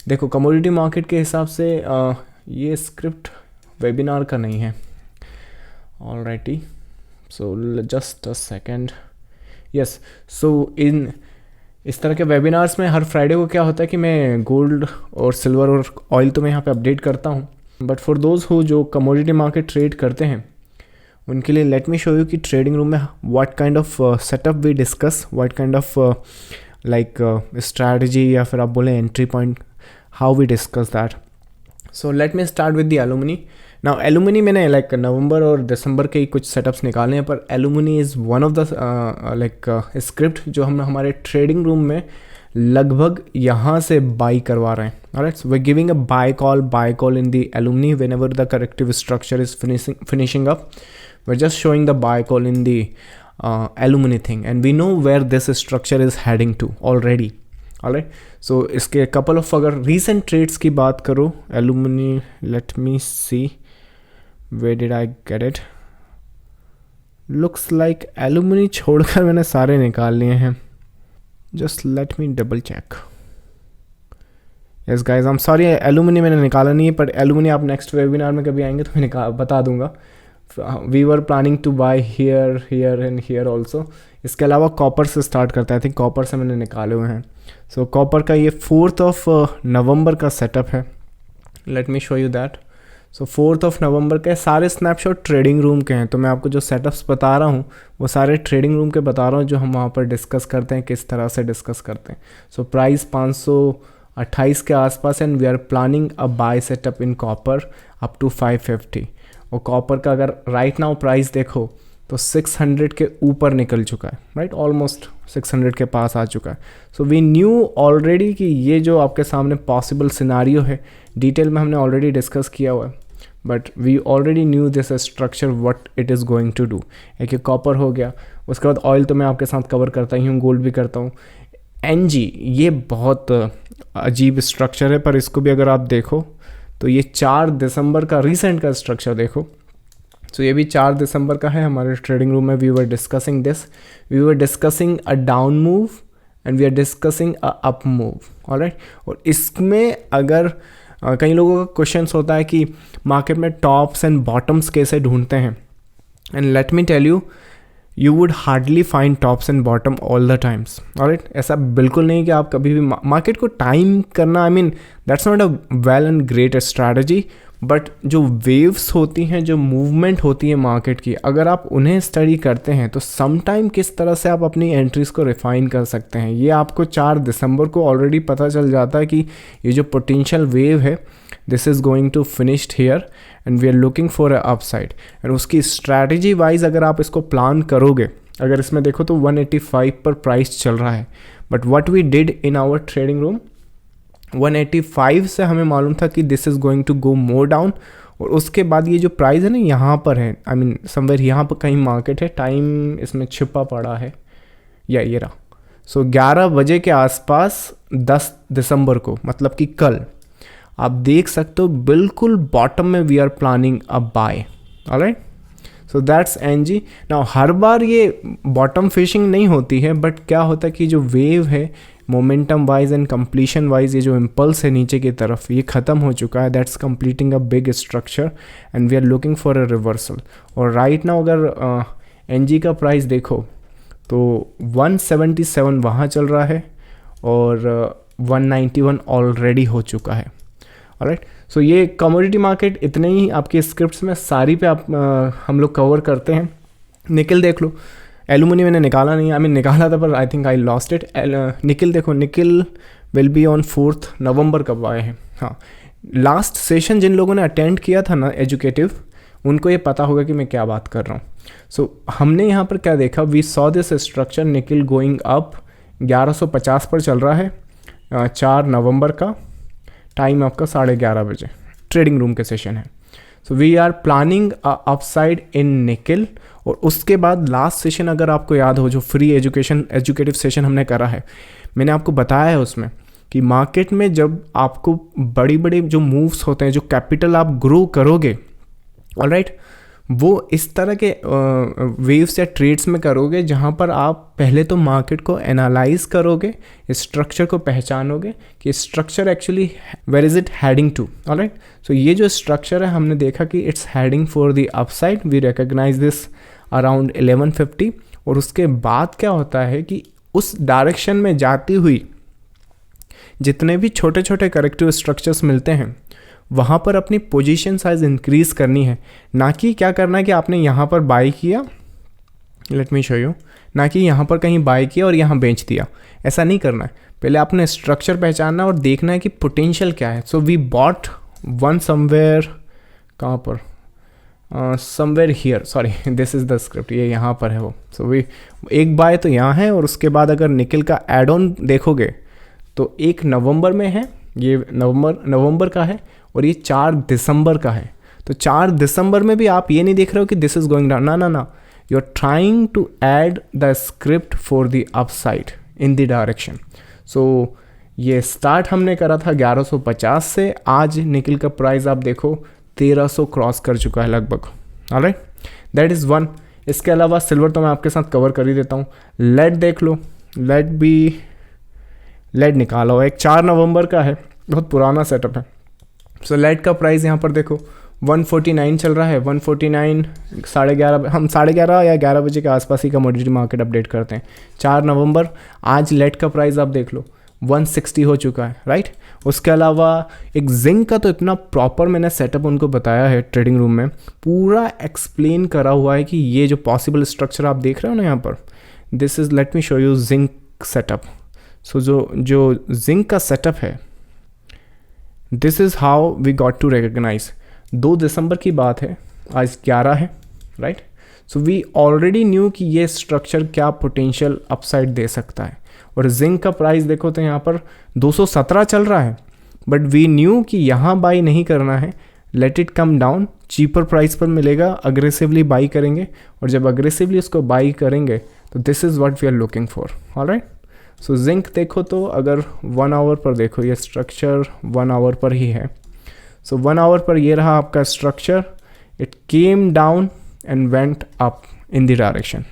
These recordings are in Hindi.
देखो कमोडिटी मार्केट के हिसाब से ये स्क्रिप्ट वेबिनार का नहीं है। Alrighty, so just a second. Yes, so in इस तरह के वेबिनार्स में हर फ्राइडे को क्या होता है कि मैं गोल्ड और सिल्वर और ऑयल तो मैं यहाँ पे अपडेट करता हूँ, बट फॉर दोज हो जो कमोडिटी मार्केट ट्रेड करते हैं उनके लिए लेट मी शो यू कि ट्रेडिंग रूम में what kind of setup we discuss, what kind of like strategy या फिर आप बोलें entry point, how we discuss that. So let me start with the aluminium. Now aluminium मैंने लाइक नवंबर और दिसंबर के ही कुछ सेटअप्स निकाले हैं, पर aluminium is one of the like script जो हम हमारे ट्रेडिंग रूम में लगभग यहाँ से बाई करवा रहे हैं। Alright, so we giving a buy call in the aluminium whenever the corrective structure is finishing up. We're just showing the buy call in the alumini thing, and we know where this structure is heading to already. Alright, so इसके couple of अगर recent trades की बात करो alumini, let me see where did I get it. Looks like alumini छोड़कर मैंने सारे निकाल लिए हैं। Just let me double check. Yes guys, I'm sorry alumini मैंने निकाला नहीं है, पर alumini आप next webinar में कभी आएंगे तो मैं बता दूंगा। We were planning to buy here and here also. इसके अलावा कॉपर से स्टार्ट करते हैं, आई थिंक कॉपर से मैंने निकाले हुए हैं। सो कॉपर का ये 4 नवंबर का सेटअप है। Let me show you that. So 4 नवंबर के सारे स्नैपशॉट ट्रेडिंग रूम के हैं, तो मैं आपको जो सेटअप्स बता रहा हूँ वो सारे ट्रेडिंग रूम के बता रहा हूँ जो हम वहाँ पर डिस्कस करते हैं, किस तरह से डिस्कस करते हैं। सो प्राइस 528 के आसपास and we are planning a buy setup in copper up to 550। और कॉपर का अगर राइट नाउ प्राइस देखो तो 600 के ऊपर निकल चुका है, राइट, ऑलमोस्ट 600 के पास आ चुका है। सो वी न्यू ऑलरेडी कि ये जो आपके सामने पॉसिबल सिनारियो है डिटेल में हमने ऑलरेडी डिस्कस किया हुआ है, but we already knew this structure what it is going to do. एक कॉपर हो गया, उसके बाद ऑयल तो मैं आपके साथ कवर करता ही हूँ, गोल्ड भी करता हूँ। एनजी ये बहुत अजीब स्ट्रक्चर है, पर इसको भी अगर आप देखो तो ये 4 दिसंबर का रिसेंट का स्ट्रक्चर देखो। सो ये भी 4 दिसंबर का है। हमारे ट्रेडिंग रूम में we were discussing this, we were discussing a down move and we are discussing a up move. Alright, और इसमें अगर कई लोगों का क्वेश्चन होता है कि मार्केट में टॉप्स एंड बॉटम्स कैसे ढूंढते हैं, and let me tell you, you would hardly find tops and bottom all the times. Alright, ऐसा बिल्कुल नहीं कि आप कभी भी मार्केट को टाइम करना, I mean that's not a well and great strategy, but जो वेव्स होती हैं, जो मूवमेंट होती है मार्केट की, अगर आप उन्हें स्टडी करते हैं तो सम टाइम किस तरह से आप अपनी एंट्रीज को रिफाइन कर सकते हैं। ये आपको 4 दिसंबर को ऑलरेडी पता चल जाता है कि ये जो पोटेंशियल वेव है this is going to finished here and we are looking for a upside. And उसकी स्ट्रैटेजी वाइज अगर आप इसको प्लान करोगे, अगर इसमें देखो तो 185 पर प्राइस चल रहा है, but what we did in our trading room 185 से हमें मालूम था कि this is going to go more down, और उसके बाद ये जो प्राइस है ना यहाँ पर है, आई मीन समवेयर यहाँ पर कहीं मार्केट है, टाइम इसमें छिपा पड़ा है या ये रहा। सो 11 बजे के आसपास 10 दिसंबर को, मतलब कि कल, आप देख सकते हो बिल्कुल बॉटम में we are planning a buy. Alright, so that's NG. Now हर बार ये बॉटम फिशिंग नहीं होती है, बट क्या होता है कि जो वेव है momentum wise and completion wise, ये जो इम्पल्स है नीचे की तरफ ये ख़त्म हो चुका है, that's completing a big structure and we are looking for a reversal. और राइट नाउ अगर एनजी का प्राइस देखो तो 177 वहाँ चल रहा है और 191 ऑलरेडी हो चुका है। ऑलराइट, सो ये कमोडिटी मार्केट इतने ही आपके स्क्रिप्ट्स में सारी पे आप हम लोग कवर करते हैं। निकल देख लो, एलुमिनी मैंने निकाला नहीं, आई मीन निकाला था पर I think I lost it. निकल देखो, निकल विल बी ऑन 4 नवंबर कब आए हैं। हाँ, लास्ट सेशन जिन लोगों ने अटेंड किया था ना एजुकेटिव, उनको ये पता होगा कि मैं क्या बात कर रहा हूँ। सो हमने यहाँ पर क्या देखा, वी सॉ दिस स्ट्रक्चर निकल गोइंग अप, 1150 पर चल रहा है, 4 नवंबर का, टाइम आपका 11:30 बजे, ट्रेडिंग रूम के सेशन है। So we are planning upside in nickel. और उसके बाद लास्ट सेशन अगर आपको याद हो, जो फ्री एजुकेटिव सेशन हमने करा है, मैंने आपको बताया है उसमें कि मार्केट में जब आपको बड़ी बड़ी जो मूव्स होते हैं, जो कैपिटल आप ग्रो करोगे, ऑलराइट, वो इस तरह के वेव्स या ट्रेड्स में करोगे जहाँ पर आप पहले तो मार्केट को एनालाइज करोगे, स्ट्रक्चर को पहचानोगे कि structure actually where is it heading to. Alright, so ये जो स्ट्रक्चर है हमने देखा कि it's heading for the upside, we recognise this around 1150। और उसके बाद क्या होता है कि उस डायरेक्शन में जाती हुई जितने भी छोटे छोटे करेक्टिव स्ट्रक्चर्स मिलते हैं वहाँ पर अपनी पोजीशन साइज इंक्रीज़ करनी है, ना कि क्या करना है कि आपने यहाँ पर बाई किया, लेट मी शो यू, ना कि यहाँ पर कहीं बाई किया और यहाँ बेच दिया, ऐसा नहीं करना है। पहले आपने स्ट्रक्चर पहचानना और देखना है कि पोटेंशियल क्या है। So we bought one somewhere, कहाँ पर, somewhere here, sorry this is the script, ये यहाँ पर है वो। सो वी एक बाय तो यहाँ है, और उसके बाद अगर निकल का एड ऑन देखोगे तो 1 नवंबर में है, ये नवंबर का है, और ये 4 दिसंबर का है। तो 4 दिसंबर में भी आप ये नहीं देख रहे हो कि दिस इज़ गोइंग डाउन, ना ना ना, you are trying to add the script for the upside in the direction. So ये स्टार्ट हमने करा था 1150 से, आज निकल का प्राइस आप देखो 1300 क्रॉस कर चुका है लगभग। Alright, that is one. इसके अलावा सिल्वर तो मैं आपके साथ कवर कर ही देता हूँ। लेड देख लो, लेड निकाला हुआ, एक 4 नवंबर का है, बहुत पुराना सेटअप है। सो लेड का प्राइस यहाँ पर देखो 149 चल रहा है, 149, 11:30, हम 11:30 या 11 बजे के आसपास ही कमोडिटी मार्केट अपडेट करते हैं। 4 नवंबर, आज लेड का प्राइस आप देख लो 160 हो चुका है, राइट। उसके अलावा एक जिंक का तो इतना प्रॉपर मैंने सेटअप उनको बताया है ट्रेडिंग रूम में, पूरा एक्सप्लेन करा हुआ है कि ये जो पॉसिबल स्ट्रक्चर आप देख रहे हो ना यहाँ पर, this is, let me show you zinc setup. So जो जिंक का सेटअप है, this is how we got to recognise. 2 दिसंबर की बात है, आज 11 है, right. So we already knew कि ये स्ट्रक्चर क्या पोटेंशियल अपसाइड दे सकता है। और जिंक का प्राइस देखो तो यहाँ पर 217 चल रहा है, बट वी न्यू कि यहाँ बाई नहीं करना है, let it come down, cheaper price पर मिलेगा, अग्रेसिवली बाई करेंगे, और जब अग्रेसिवली उसको बाई करेंगे तो this is what we are looking for. Alright, so zinc देखो तो अगर 1 आवर पर देखो, ये स्ट्रक्चर 1 आवर पर ही है। सो 1 आवर पर ये रहा आपका structure, it came down and went up in the direction.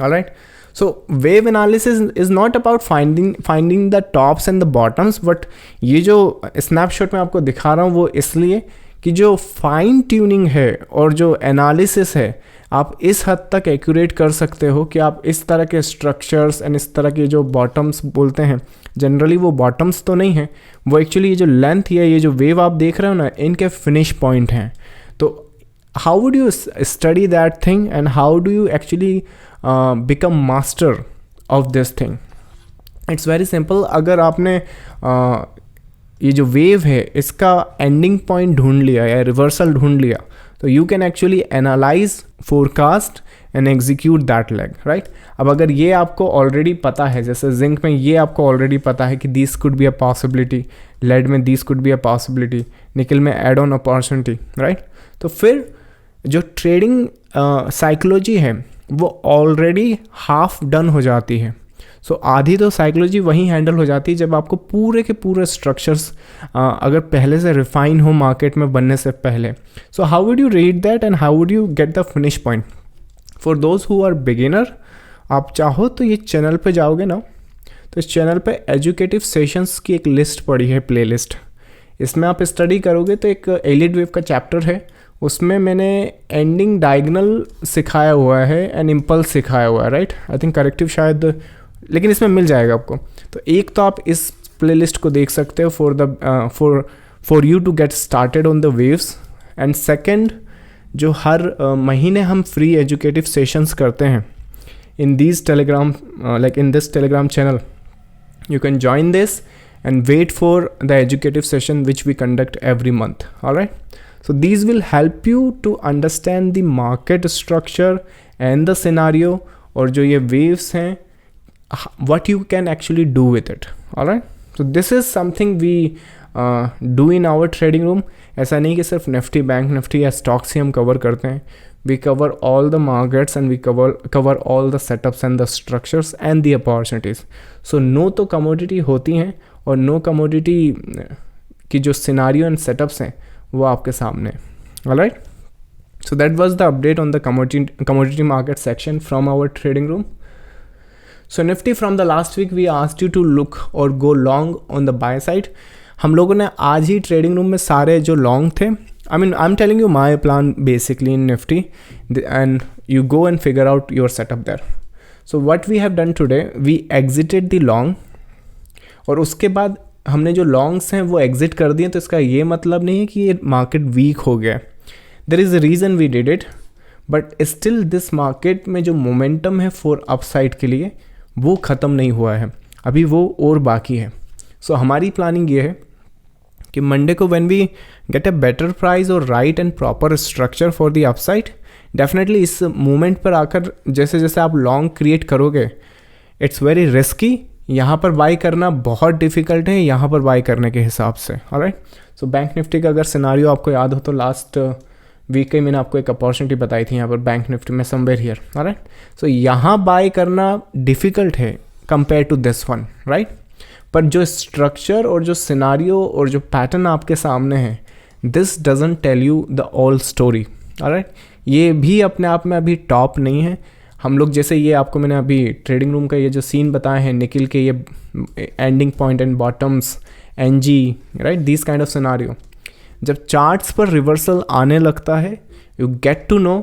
Alright, so wave analysis is not about finding the tops and the bottoms, but ये जो स्नैपशॉट मैं आपको दिखा रहा हूँ वो इसलिए कि जो फाइन ट्यूनिंग है और जो एनालिसिस है आप इस हद तक एक्यूरेट कर सकते हो कि आप इस तरह के स्ट्रक्चर्स एंड इस तरह के जो बॉटम्स बोलते हैं, जनरली वो बॉटम्स तो नहीं है, वो एक्चुअली ये जो लेंथ या ये जो वेव आप देख रहे हो ना, इनके फिनिश पॉइंट हैं। तो how would you study that thing and how do you actually become master of this thing? It's very simple. अगर आपने ये जो वेव है इसका एंडिंग पॉइंट ढूंढ लिया या रिवर्सल ढूंढ लिया, तो you can actually analyse, forecast and execute that leg, right. अब अगर ये आपको ऑलरेडी पता है, जैसे जिंक में ये आपको ऑलरेडी पता है कि this could be a possibility, lead में this could be a possibility, nickel में एड ऑन अपॉर्चुनिटी, राइट। तो फिर जो ट्रेडिंग साइकोलॉजी है वो ऑलरेडी हाफ डन हो जाती है। सो आधी तो साइकोलॉजी वहीं हैंडल हो जाती है जब आपको पूरे के पूरे स्ट्रक्चर्स अगर पहले से रिफाइन हो मार्केट में बनने से पहले। So how would you read that and how would you get the finish point? For those who are beginner, आप चाहो तो ये चैनल पे जाओगे ना, तो इस चैनल पे एजुकेटिव सेशंस की एक लिस्ट पड़ी है, प्ले लिस्ट। इसमें आप स्टडी करोगे तो एक एलिड वेव का चैप्टर है, उसमें मैंने एंडिंग डायगोनल सिखाया हुआ है एंड इम्पल्स सिखाया हुआ है, राइट। आई थिंक करेक्टिव शायद, लेकिन इसमें मिल जाएगा आपको। तो एक तो आप इस प्लेलिस्ट को देख सकते हो for you to get started on the waves. And second, जो हर महीने हम फ्री एजुकेटिव सेशंस करते हैं in this Telegram, like in this Telegram channel, you can join this and wait for the educative session which we conduct every month. All right, so these will help you to understand the market structure and the scenario, और जो ये waves हैं, what you can actually do with it. All right, so this is something we do in our trading room. ऐसा नहीं कि सिर्फ निफ्टी, बैंक निफ्टी या स्टॉक्स ही हम कवर करते हैं. We cover all the markets and we cover all the setups and the structures and the opportunities. So no तो commodity होती हैं और no commodity की जो scenario and setups हैं वो आपके सामने. Alright? So that was the update on the commodity market section from our trading room. So Nifty, from the last week we asked you to look or go long on the buy side. हम लोगों ने आज ही ट्रेडिंग रूम में सारे जो लॉन्ग थे, I am telling you my plan basically in Nifty, and you go and figure out your setup there. So what we have done today, we exited the long, और उसके बाद हमने जो लॉन्ग्स हैं वो एग्जिट कर दिए. तो इसका ये मतलब नहीं है कि ये मार्केट वीक हो गया. There is a reason we did it, but still this market में जो मोमेंटम है फॉर अपसाइड के लिए वो ख़त्म नहीं हुआ है, अभी वो और बाकी है. सो हमारी प्लानिंग ये है कि मंडे को when we get a better price और right and proper structure for the upside, definitely इस मूवमेंट पर आकर जैसे जैसे आप लॉन्ग क्रिएट करोगे, इट्स वेरी रिस्की. यहाँ पर बाई करना बहुत डिफिकल्ट है यहाँ पर बाई करने के हिसाब से. ऑलराइट, सो बैंक निफ्टी का अगर सिनारियो आपको याद हो तो लास्ट वीक ही मैंने आपको एक अपॉर्चुनिटी बताई थी यहाँ पर बैंक निफ्टी में, समवेयर हियर. ऑलराइट, सो यहाँ बाई करना डिफ़िकल्ट है compare to this one, right. पर जो स्ट्रक्चर और जो सिनारियो और जो पैटर्न आपके सामने है, this doesn't tell you the all story. Alright, ये भी अपने आप में अभी टॉप नहीं है. हम लोग जैसे ये आपको मैंने अभी ट्रेडिंग रूम का ये जो सीन बताए हैं, निकल के ये एंडिंग पॉइंट एंड बॉटम्स, एनजी, right, this kind of scenario, जब चार्ट्स पर रिवर्सल आने लगता है, यू गेट टू नो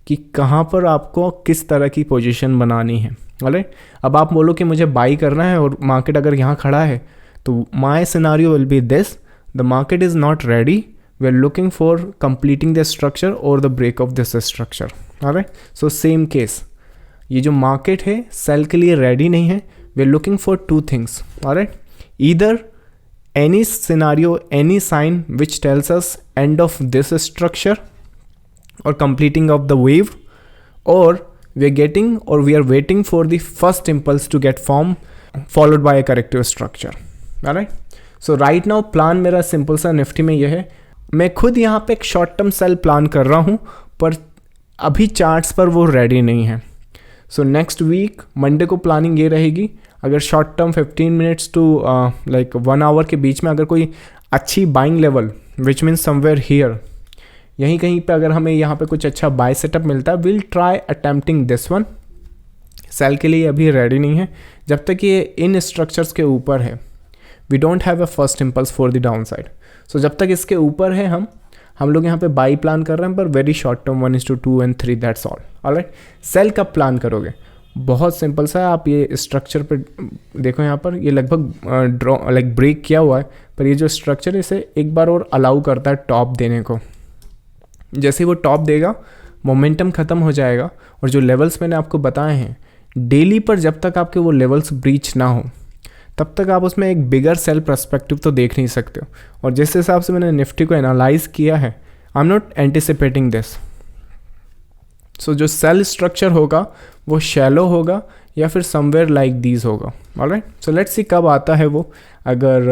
कि कहाँ पर आपको किस तरह की पोजीशन बनानी है. ऑलराइट, अब आप बोलो कि मुझे बाई करना है और मार्केट अगर यहाँ खड़ा है, तो my scenario will be this, the market is not ready, we are looking for completing the structure और the break of this structure. Alright, so same case, ये जो मार्केट है सेल के लिए रेडी नहीं है. We are looking for two things. Alright, either any scenario, any sign which tells us end of this structure or completing of the wave, or we are getting or we are waiting for the first impulse to get formed followed by a corrective structure. Alright, so right now plan मेरा सिंपल सा निफ्टी में यह है, मैं खुद यहाँ पे एक शॉर्ट टर्म सेल प्लान कर रहा हूँ, पर अभी चार्ट्स पर वो रेडी नहीं है. सो नेक्स्ट वीक मंडे को प्लानिंग ये रहेगी, अगर short term 15 minutes to like 1 hour के बीच में अगर कोई अच्छी buying level, which means somewhere here, यहीं कहीं पे अगर हमें यहाँ पे कुछ अच्छा बाय सेटअप मिलता है, will try attempting this one. Sell के लिए अभी रेडी नहीं है जब तक ये इन स्ट्रक्चर्स के ऊपर है. We don't have a first impulse for the down side. So जब तक इसके ऊपर है हम लोग यहाँ पे बाई प्लान कर रहे हैं, पर very short term 1:2 and 3, that's all. Alright, sell कब प्लान करोगे, बहुत सिंपल सा है. आप ये स्ट्रक्चर पे देखो, यहाँ पर ये लगभग ड्रॉ लाइक ब्रेक किया हुआ है, पर ये जो स्ट्रक्चर इसे एक बार और अलाउ करता है टॉप देने को. जैसे ही वो टॉप देगा, मोमेंटम ख़त्म हो जाएगा, और जो लेवल्स मैंने आपको बताए हैं डेली पर, जब तक आपके वो लेवल्स ब्रीच ना हो तब तक आप उसमें एक बिगर सेल पर्सपेक्टिव तो देख नहीं सकते हो. और जिस हिसाब से मैंने निफ्टी को एनालाइज किया है, I am not anticipating this. So जो सेल स्ट्रक्चर होगा वो शैलो होगा या फिर समवेयर लाइक दीज होगा. ऑलराइट, सो लेट्स सी कब आता है वो. अगर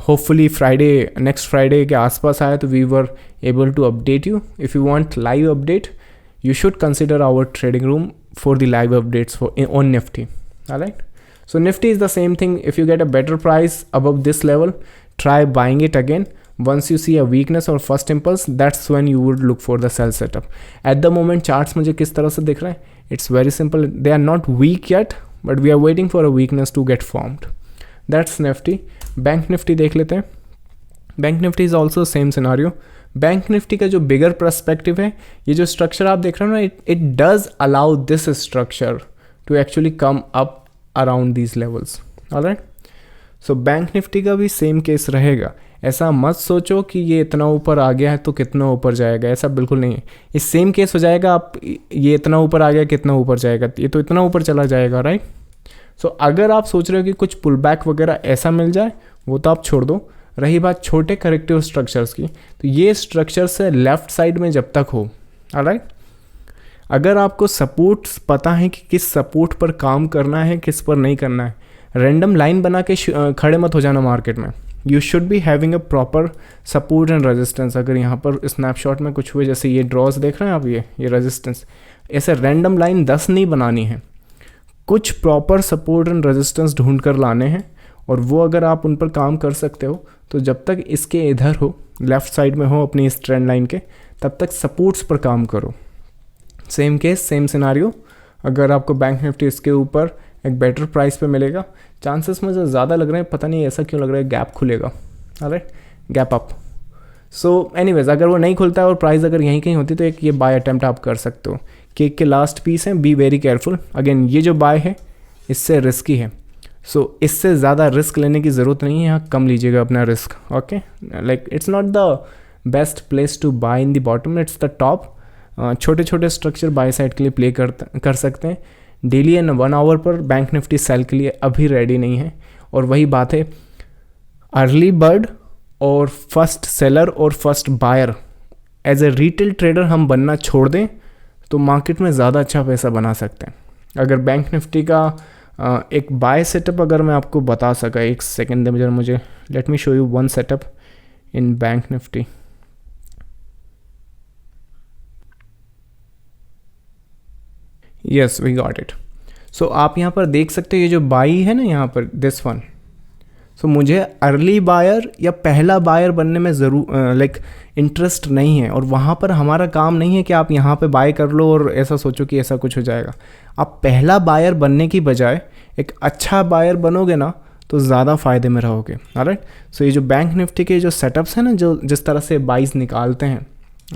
होपफुली फ्राइडे, नेक्स्ट फ्राइडे के आसपास आया तो we were able to update you. If you want live update, you should consider our trading room for the live updates on Nifty. All right, so Nifty is the same thing. If you get a better price above this level, try buying it again. Once you see a weakness or first impulse, that's when you would look for the sell setup. At the moment charts मुझे किस तरह से दिख रहा है, it's very simple. They are not weak yet, but we are waiting for a weakness to get formed. That's Nifty. Bank Nifty देख लेते हैं. Bank Nifty is also same scenario. Bank Nifty का जो बिगर पर्सपेक्टिव है, ये जो स्ट्रक्चर आप देख रहे हो ना, it does allow this structure to actually come up around these levels. Alright, so bank Nifty का भी सेम केस रहेगा. ऐसा मत सोचो कि ये इतना ऊपर आ गया है तो कितना ऊपर जाएगा, ऐसा बिल्कुल नहीं है. ये सेम केस हो जाएगा, आप ये इतना ऊपर आ गया कितना ऊपर जाएगा, ये तो इतना ऊपर चला जाएगा. राइट, सो अगर आप सोच रहे हो कि कुछ पुल बैक वगैरह ऐसा मिल जाए, वो तो आप छोड़ दो. रही बात छोटे करेक्टिव स्ट्रक्चर्स की, तो ये स्ट्रक्चर से लेफ्ट साइड में जब तक हो, ऑलराइट, अगर आपको सपोर्ट्स पता है कि किस सपोर्ट पर काम करना है, किस पर नहीं करना है, रैंडम लाइन बना के खड़े मत हो जाना मार्केट में. You should be having a proper support and resistance. अगर यहाँ पर स्नैपशॉट में कुछ हुए, जैसे ये ड्रॉज देख रहे हैं आप, ये रेजिस्टेंस, ऐसे रैंडम लाइन 10 नहीं बनानी है. कुछ प्रॉपर सपोर्ट एंड रेजिस्टेंस ढूंढ कर लाने हैं, और वो अगर आप उन पर काम कर सकते हो, तो जब तक इसके इधर हो, लेफ़्ट साइड में हो अपनी इस ट्रेंड लाइन के, तब तक सपोर्ट्स पर काम करो। सेम केस सेम सिनारियो, अगर आपको बैंक निफ्टी इसके ऊपर एक बेटर प्राइस पे मिलेगा, चांसेस मुझे ज़्यादा लग रहे हैं, पता नहीं ऐसा क्यों लग रहा है, गैप खुलेगा, alright, gap up. So anyways अगर वो नहीं खुलता है और प्राइस अगर यहीं कहीं होती तो एक ये बाय अटैम्प्ट आप कर सकते हो। केक के लास्ट पीस हैं, बी वेरी केयरफुल। अगेन ये जो बाय है इससे रिस्की है, सो इससे ज़्यादा रिस्क लेने की ज़रूरत नहीं है, यहाँ कम लीजिएगा अपना risk. Okay, like it's not the best place to buy in the bottom, it's the top. छोटे छोटे स्ट्रक्चर बाय साइड के लिए प्ले कर सकते हैं। डेली एंड 1 आवर पर बैंक निफ्टी सेल के लिए अभी रेडी नहीं है। और वही बात है, अर्ली बर्ड और फर्स्ट सेलर और first buyer as a retail trader हम बनना छोड़ दें तो मार्केट में ज़्यादा अच्छा पैसा बना सकते हैं। अगर बैंक निफ्टी का एक बाय सेटअप अगर मैं आपको बता सका, एक सेकेंड दे मुझे, let me show you one setup in Bank Nifty. Yes, we got it. So आप यहाँ पर देख सकते हो ये जो बाई है ना यहाँ पर, दिस वन। सो मुझे अर्ली बायर या पहला बायर बनने में ज़रूर लाइक इंटरेस्ट नहीं है, और वहाँ पर हमारा काम नहीं है कि आप यहाँ पे बाय कर लो और ऐसा सोचो कि ऐसा कुछ हो जाएगा। आप पहला बायर बनने की बजाय एक अच्छा बायर बनोगे ना तो ज़्यादा फ़ायदे में रहोगे, ऑलराइट। सो ये जो बैंक निफ्टी के जो सेटअप्स हैं ना, जो जिस तरह से बाइज निकालते हैं,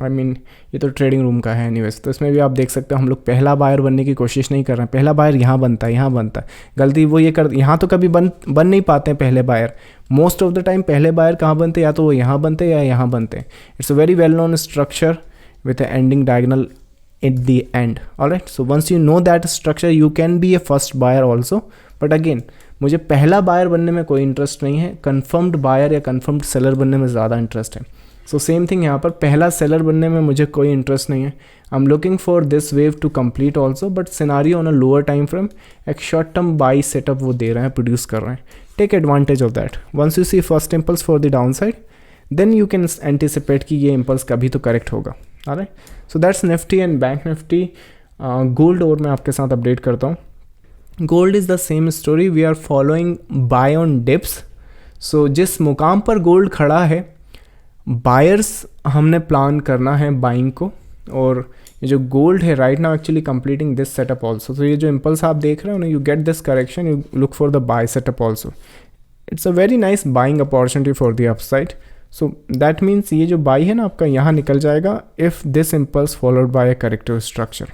आई मीन ये तो ट्रेडिंग रूम का है एनीवेज, तो इसमें भी आप देख सकते हो हम लोग पहला बायर बनने की कोशिश नहीं कर रहे हैं। पहला बायर यहाँ बनता है, यहाँ बनता है, गलती वो ये कर, यहाँ तो कभी बन नहीं पाते हैं पहले buyer. Most of the time पहले बायर कहाँ बनते हैं, या तो वो यहाँ बनते हैं या यहाँ बनते हैं। It's a very well known structure with A ending diagonal at the end, alright। So once you know that structure you can be a first buyer also, but again मुझे पहला बायर बनने में कोई इंटरेस्ट नहीं है, कंफर्म्ड बायर या कंफर्म्ड सेलर बनने में ज़्यादा इंटरेस्ट है। सो सेम थिंग यहाँ पर, पहला सेलर बनने में मुझे कोई इंटरेस्ट नहीं है। I am looking for this wave to complete also, but scenario on a lower time frame, एक शॉर्ट टर्म बाई सेटअप वो दे रहे हैं, प्रोड्यूस कर रहे हैं। Take advantage of that. Once you see first impulse for the down side, then you can anticipate कि ये इम्पल्स कभी तो करेक्ट होगा, alright. So that's Nifty and bank Nifty. Gold और मैं आपके साथ अपडेट करता हूँ। Gold is the same story, we are following buy on dips. So जिस मुकाम पर गोल्ड खड़ा है, बायर्स हमने प्लान करना है बाइंग को, और ये जो गोल्ड है right now actually completing this setup also. तो ये जो इम्पल्स आप देख रहे हो ना, you get this correction, you look for the buy setup also. It's a very nice buying opportunity for the upside. So that means ये जो बाई है ना आपका यहाँ निकल जाएगा if this impulse followed by a corrective structure.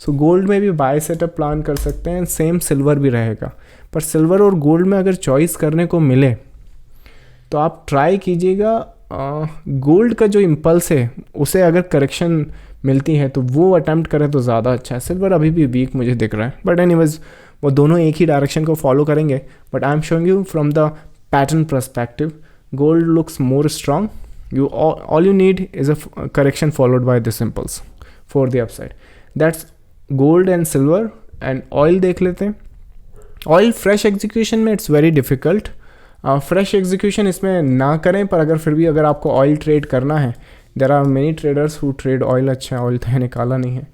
So gold में भी बाय सेटअप प्लान कर सकते हैं, सेम सिल्वर भी रहेगा। पर सिल्वर और गोल्ड में अगर चॉइस करने को मिले तो आप ट्राई कीजिएगा गोल्ड का जो इम्पल्स है उसे अगर करेक्शन मिलती है तो वो अटैम्प्ट करें तो ज़्यादा अच्छा है। सिल्वर अभी भी वीक मुझे दिख रहा है, बट एनीवेज वो दोनों एक ही डायरेक्शन को फॉलो करेंगे। But I am showing you from the pattern perspective, gold looks more strong. All you need is a correction followed by this impulse for the upside. That's gold and silver. And oil देख लेते हैं। Oil fresh execution में it's very difficult. Fresh execution इसमें ना करें, पर अगर फिर भी अगर आपको oil trade करना है, there are many traders who trade oil। अच्छा oil तो है निकाला नहीं है,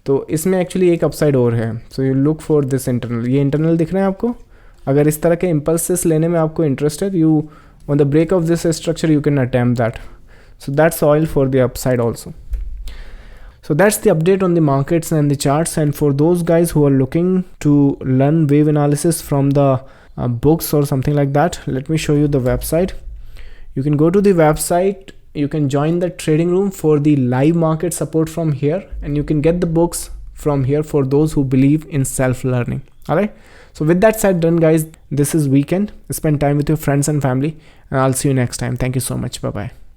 तो इसमें एक्चुअली एक अपसाइड और है। So you look for this internal, ये इंटरनल दिख रहे हैं आपको। अगर इस तरह के इम्पल्सेस लेने में आपको इंटरेस्ट है, you on the break of this structure you can attempt that. So that's oil for the upside also. So that's the update on the markets and the charts. And for those guys who are looking to learn wave analysis from the books or something like that, let me show you the website. You can go to the website, you can join the trading room for the live market support from here, and you can get the books from here for those who believe in self-learning. Alright, so with that said done guys, this is weekend. Spend time with your friends and family, and I'll see you next time. Thank you so much. Bye bye.